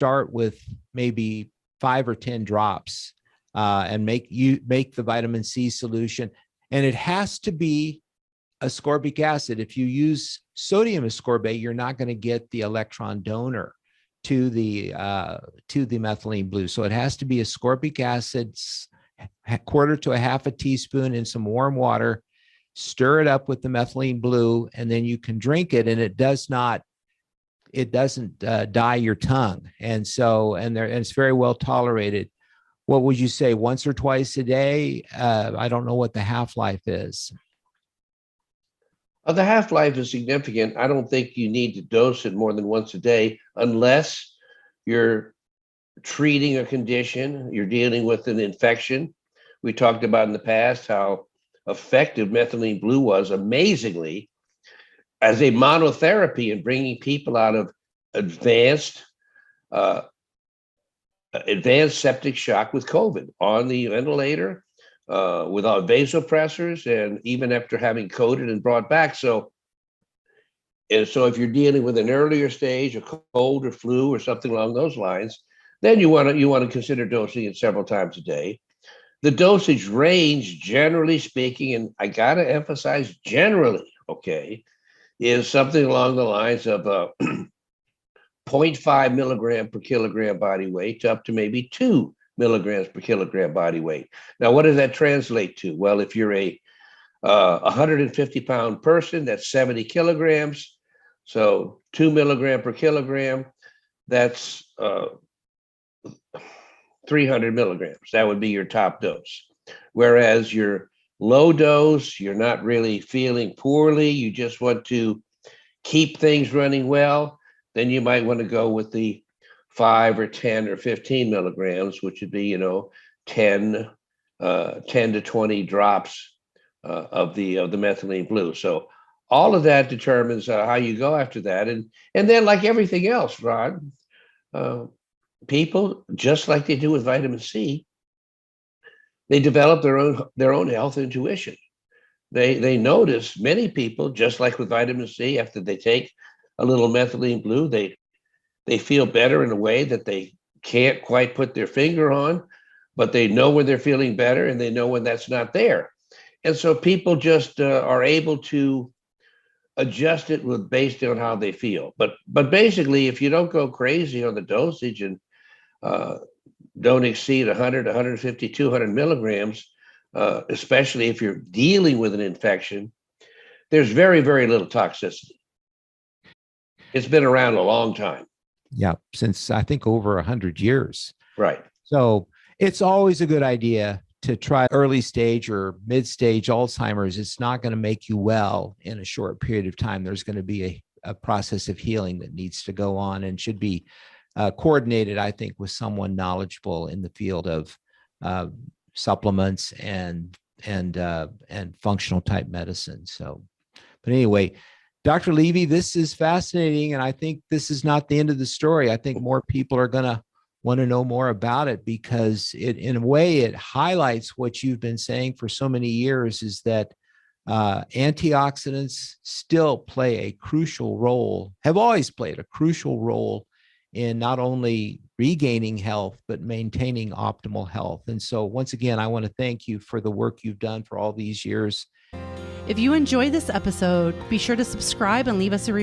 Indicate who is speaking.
Speaker 1: start with maybe 5 or 10 drops and make the vitamin C solution. And it has to be ascorbic acid. If you use sodium ascorbate, you're not going to get the electron donor to the methylene blue. So it has to be ascorbic acid, a quarter to a half a teaspoon in some warm water. Stir it up with the methylene blue, and then you can drink it. And it doesn't dye your tongue, and it's very well tolerated. What would you say, once or twice a day? I don't know what the half-life is.
Speaker 2: The half-life is significant. I don't think you need to dose it more than once a day unless you're treating a condition, you're dealing with an infection. We talked about in the past how effective methylene blue was, amazingly, as a monotherapy in bringing people out of advanced septic shock with COVID on the ventilator, without vasopressors, and even after having coded and brought back. So if you're dealing with an earlier stage, a cold or flu or something along those lines, then you want to consider dosing it several times a day. The dosage range, generally speaking, and I got to emphasize generally, okay, is something along the lines of 0.5 milligram per kilogram body weight to up to maybe 2 milligrams per kilogram body weight. Now, what does that translate to? Well, if you're a 150-pound person, that's 70 kilograms. So 2 milligram per kilogram, that's 300 milligrams. That would be your top dose. Whereas your low dose, you're not really feeling poorly, you just want to keep things running well, then you might want to go with the 5 or 10 or 15 milligrams, which would be, 10 to 20 drops of the methylene blue. So all of that determines how you go after that. And then, like everything else, Rod, people, just like they do with vitamin C, they develop their own health intuition. They notice, many people, just like with vitamin C, after they take a little methylene blue, they feel better in a way that they can't quite put their finger on, but they know when they're feeling better and they know when that's not there. And so people just are able to adjust it based on how they feel. But basically, if you don't go crazy on the dosage and don't exceed 100, 150, 200 milligrams, especially if you're dealing with an infection, there's very, very little toxicity. It's been around a long time.
Speaker 1: Yeah, since I think over 100 years.
Speaker 2: Right.
Speaker 1: So it's always a good idea to try early stage or mid-stage Alzheimer's. It's not going to make you well in a short period of time. There's going to be a process of healing that needs to go on and should be coordinated, I think, with someone knowledgeable in the field of supplements and functional type medicine. So, but anyway, Dr. Levy, this is fascinating, and I think this is not the end of the story. I think more people are going to want to know more about it because in a way, it highlights what you've been saying for so many years, is that antioxidants still play a crucial role, have always played a crucial role in not only regaining health, but maintaining optimal health. And so once again, I want to thank you for the work you've done for all these years.
Speaker 3: If you enjoyed this episode, be sure to subscribe and leave us a review.